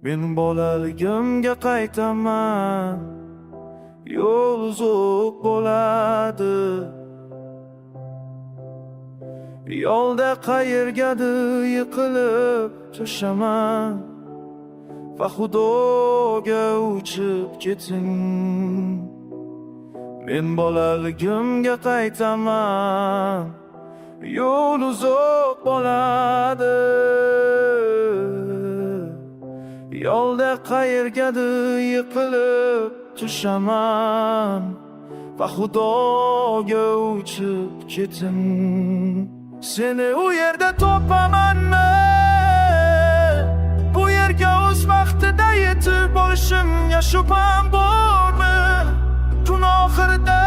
Men bolaligimga qaytaman. Yo'l uzoq bo'ladi. Yo'lda qayergadir yiqilib tushaman va Xudoga uchib keting. Men bolaligimga qaytaman. Yo'l uzoq bo'ladi. Yo'lda qayergadir yiqilib tushaman va Xudoga uchib keting. Seni u yerda topamanmi? Bu yerga o'z vaqtida yetib borishimga shubham bormi? Kun oxirida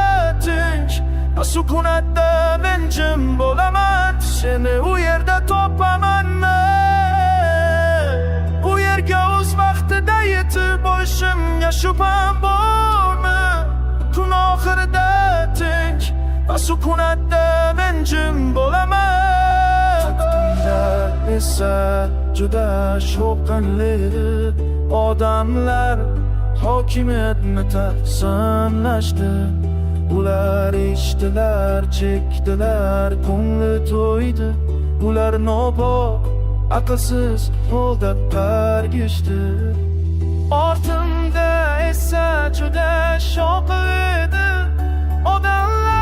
tinch va sukunatda men jim bo'laman. Seni u yerda topamanmi? Bu yerga o'z vaqtida yetib borishimga shubham bormi? Kun oxirida tinch va sukunatda men jim bo'laman. Taqdirlar esa juda shovqinli. Odamlar hokimiyatni taqsimlashdi. Ular ichdilar, chekdilar, ko'ngli to'ydi. Ular nobop, aqlsiz holda qargishdi. Ortimda esa juda shovqin edi. Odamlar